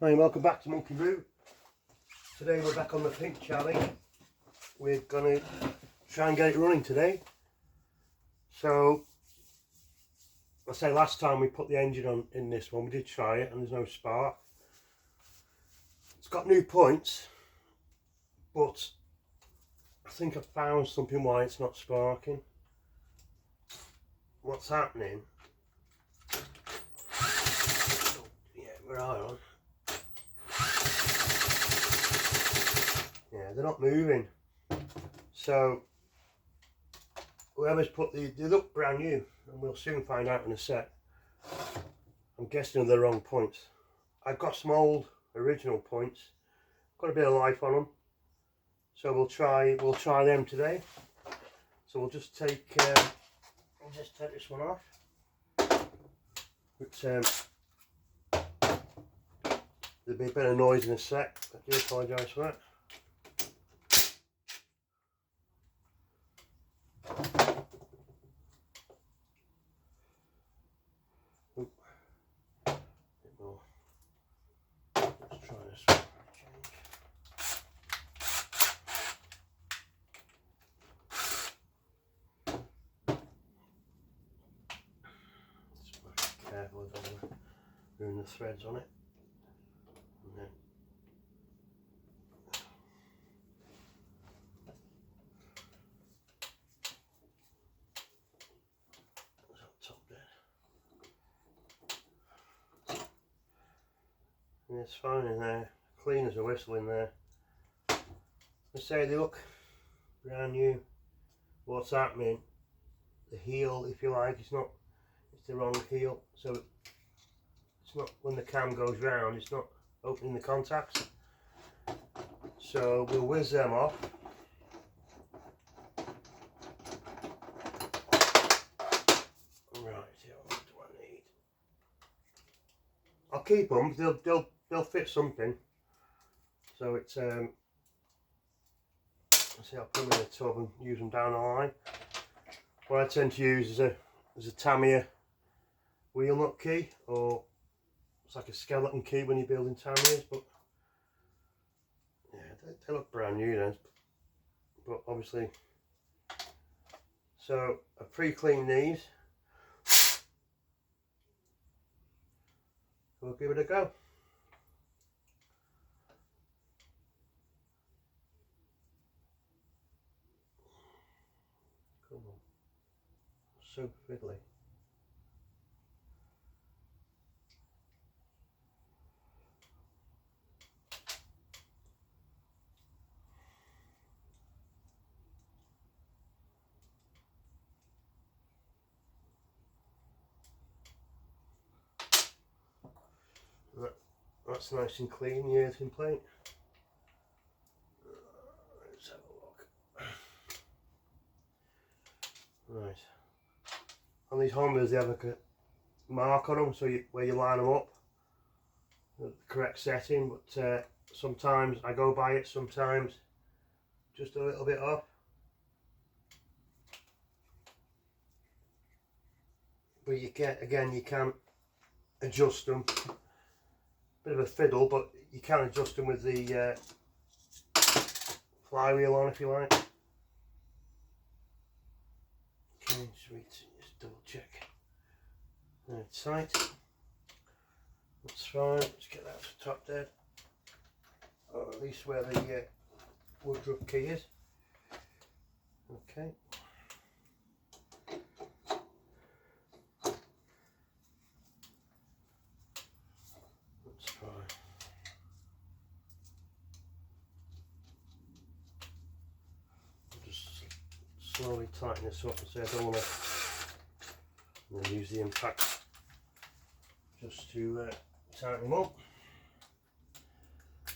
Hi and welcome back to Monkey Brew. Today we're back on the pink challenge. We're going to try and get it running today. So, I say last time we put the engine on in this one, we did try it and there's no spark. It's got new points, but I think I've found something why it's not sparking. What's happening? Yeah, we're on. Yeah, they're not moving. So whoever's put they look brand new, and we'll soon find out in a sec. I'm guessing they're the wrong points. I've got some old original points, got a bit of life on them, so we'll try them today. So we'll just take this one off. There'll be a bit of noise in a sec. I do apologise for that. Let's try this one. Just be careful, I don't want to ruin the threads on it. And then it's on top there. And it's fine in there, clean as a whistle in there. I say they look brand new. What's happening? The heel, if you like, it's the wrong heel, so it's not, when the cam goes round, it's not opening the contacts. So we'll whiz them off. Right, what do I need? I'll keep them. They'll fit something. So it's let's see, I'll put them in a tub and use them down the line. What I tend to use is a Tamiya wheel nut key, or it's like a skeleton key when you're building Tamiyas, but yeah, they look brand new then. But obviously, so I pre-clean these. We'll give it a go. Come on, so fiddly. That's nice and clean, the earthen plate. Let's have a look. Right. On these Hondas, they have like a mark on them, so where you line them up, the correct setting. But sometimes I go by it, sometimes just a little bit off. But you can adjust them. Bit of a fiddle, but you can adjust them with the flywheel on if you like. Okay, sweet. Just double check. It's tight. That's fine. Let's get that to the top there, or at least where the woodruff key is. Okay. That's fine. I'll just slowly tighten this up and say I don't want to use the impact just to tighten them up.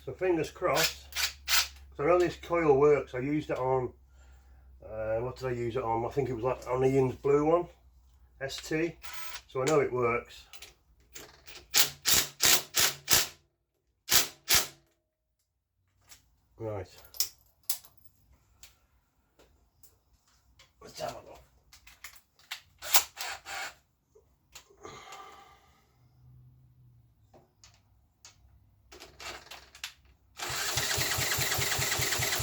So fingers crossed. So I know this coil works. I used it on, what did I use it on? I think it was like on the Ian's Blue one, ST. So I know it works. Right. Let's have a look.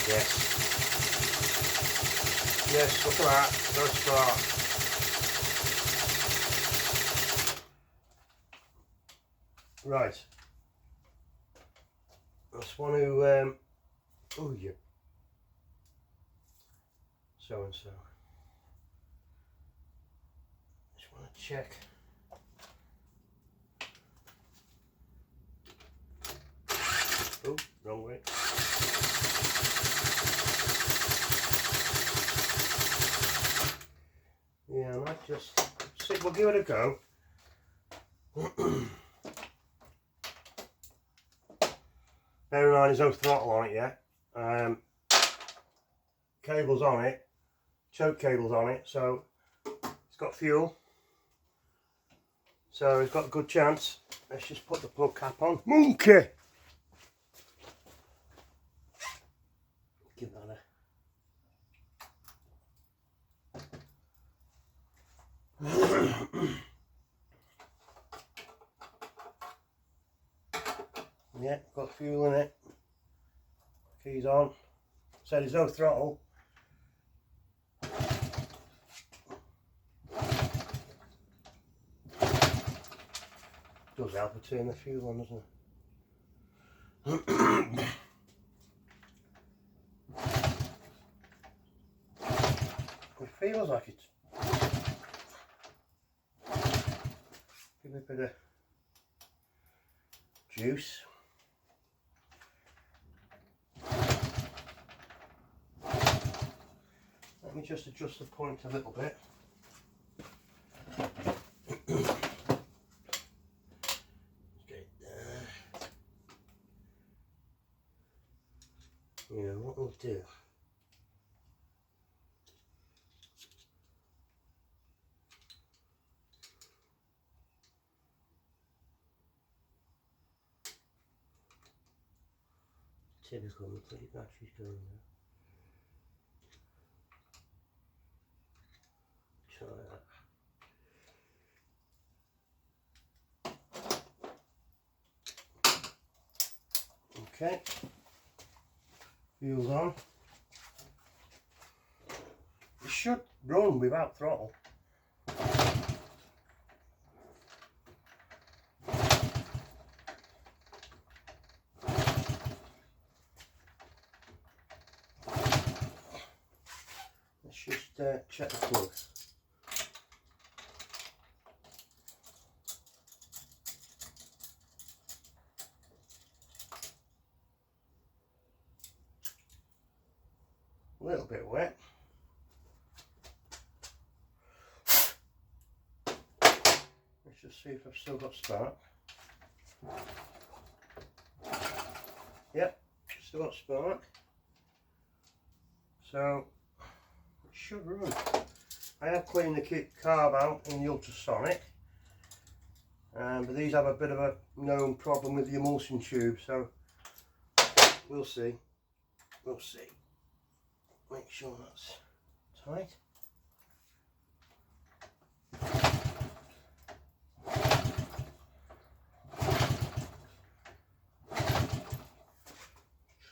Yes. Yes, look at that. Good start. Right. I just want to, oh yeah. So and so. Just want to check. Oh, wrong way. Yeah, I might just see. We'll give it a go. Bear in mind, there's no throttle on it yet. Cables on it, choke cables on it, so it's got fuel. So it's got a good chance. Let's just put the plug cap on. Monkey! Give that a... Yeah, got fuel in it. Keys on. So there's no throttle. Does help to turn the fuel on, doesn't it? It feels like it's... Give it a bit of juice. Let me just adjust the point a little bit. Yeah, what we'll do. Typical, the bloody battery's going there. Try that. Okay. Fuel's on. It should run without throttle. Let's just check the plug. A little bit wet. Let's just see if I've still got spark. Yep, still got spark. So it should run. I have cleaned the carb out in the ultrasonic, but these have a bit of a known problem with the emulsion tube, so we'll see. We'll see. Make sure that's tight.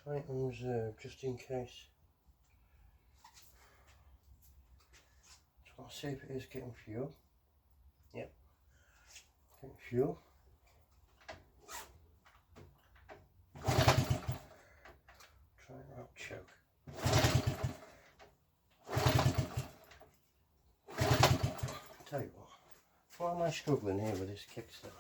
Try it on reserve just in case. I'll see if it is getting fuel. Yep, getting fuel. Try it out, choke. Tell you what, why am I struggling here with this kickstart?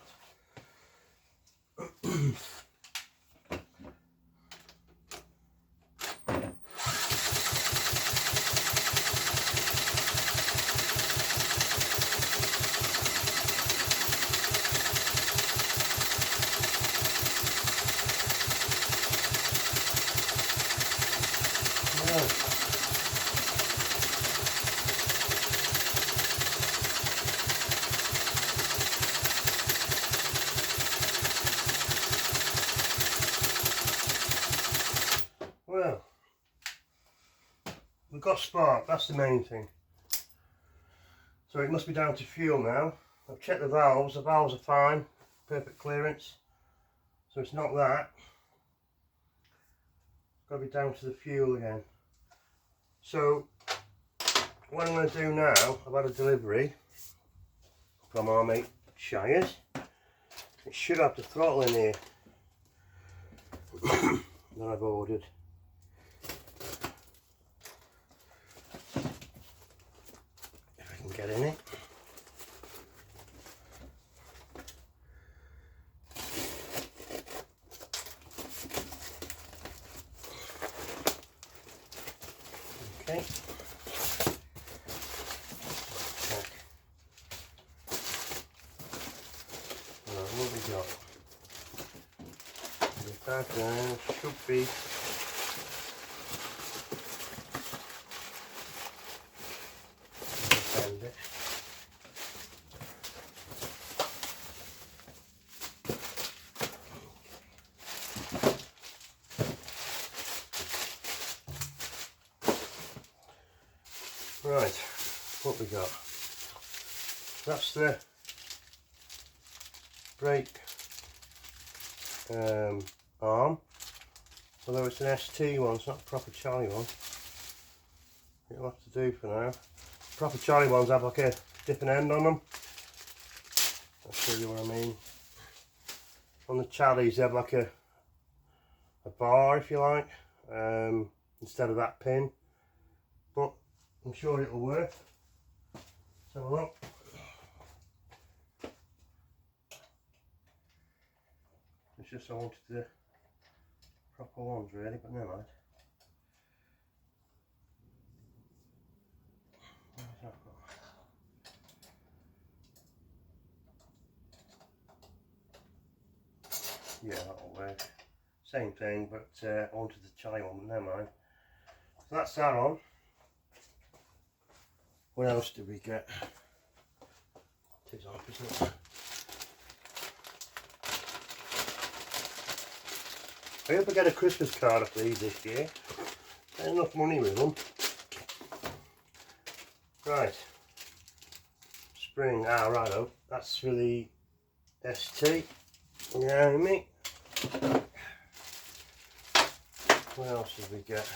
Well, we've got spark, that's the main thing. So it must be down to fuel now. I've checked the valves are fine, perfect clearance. So it's not that. got to be down to the fuel again. So what I'm going to do now, I've had a delivery from our mate Shires. It should have the throttle in here that I've ordered. If I can get in it. Okay. What we got? The pattern should be appendix. Right, what we got? That's the brake arm, although it's an ST one, it's not a proper Charlie one. It'll have to do for now. Proper Charlie ones have like a different end on them. I'll show you what I mean. On the Charlies they have like a bar, if you like, instead of that pin, but I'm sure it'll work. Let's have a look. It's just I wanted the proper ones really, but never mind. Where's that got? Yeah, that'll work. Same thing, but I wanted the Charlie one, but never mind. So that's that on. What else did we get? It is off, isn't it? I hope I get a Christmas card off these this year. There's enough money with them. Right. Spring, righto. That's for the ST. Yeah, me. What else did we get?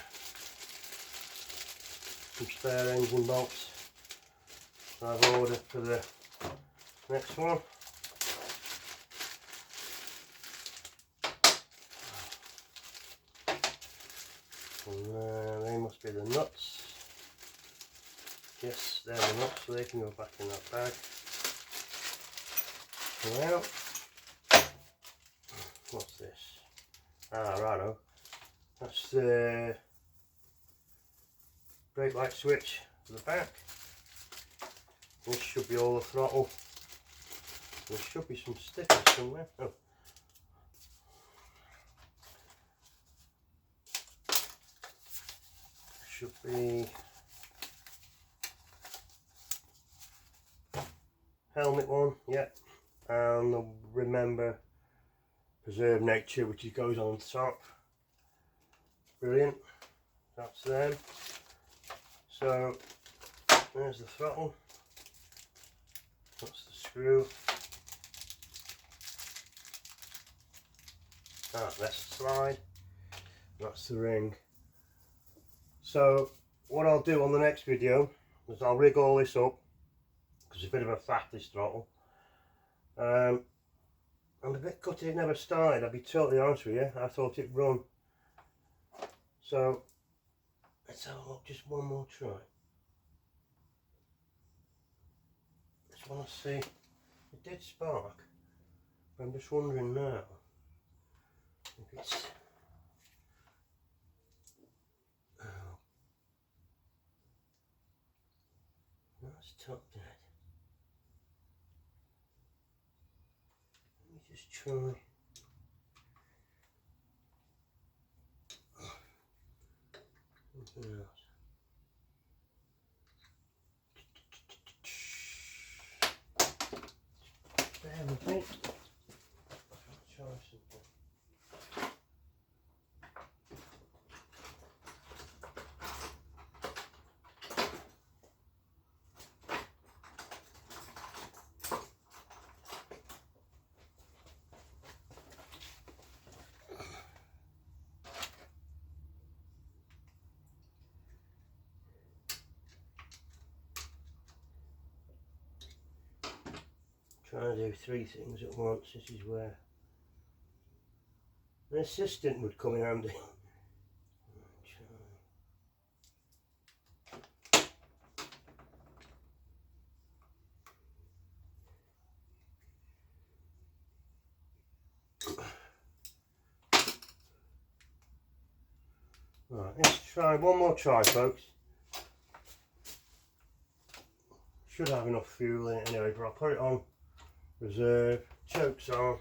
Some spare engine bolts I've ordered for the next one. And they must be the nuts. Yes, they're the nuts, so they can go back in that bag. Well, what's this? Righto. That's the brake light switch for the back. This should be all the throttle. There should be some stickers somewhere. Oh. Should be helmet one, yep, and the remember preserve nature, which goes on top. Brilliant, that's them. So there's the throttle, that's the screw, that's the slide, that's the ring. So what I'll do on the next video is I'll rig all this up, because it's a bit of a faff, this throttle. I'm a bit gutted it never started, I'll be totally honest with you. I thought it'd run. So let's have a look, just one more try. Just want to see, it did spark, but I'm just wondering now if it's that's top dead. Let me just try. Something else. Bear with me. I'll try something. Trying to do 3 things at once. This is where an assistant would come in handy. Right, let's try one more try, folks. Should have enough fuel in it anyway, but I'll put it on reserve, chokes on.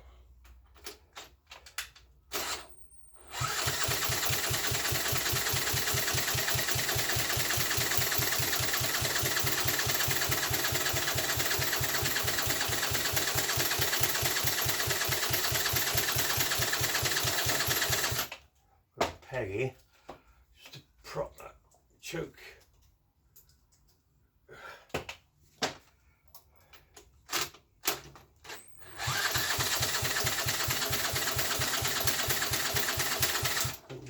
Got a peg here, just to prop that choke.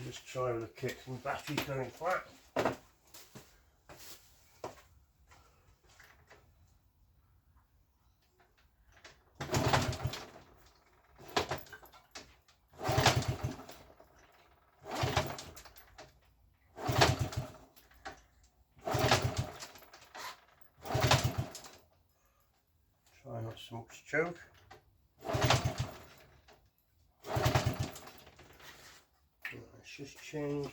Just try with the kicks and batteries going flat. Try not so much choke. Let's just change.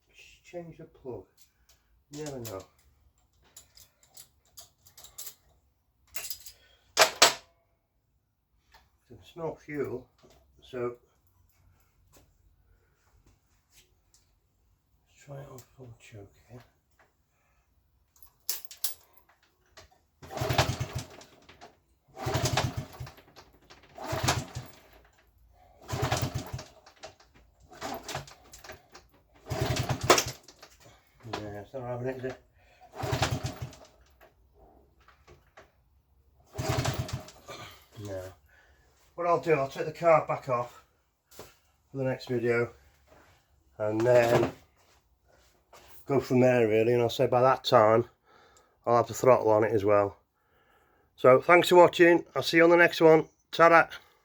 Just change the plug. You never know. I can smell fuel, so let's try it on full choke here. Yeah, it's not having it, is it? No. What I'll do, I'll take the car back off for the next video and then go from there really, and I'll say by that time I'll have the throttle on it as well. So thanks for watching, I'll see you on the next one. Ta-da!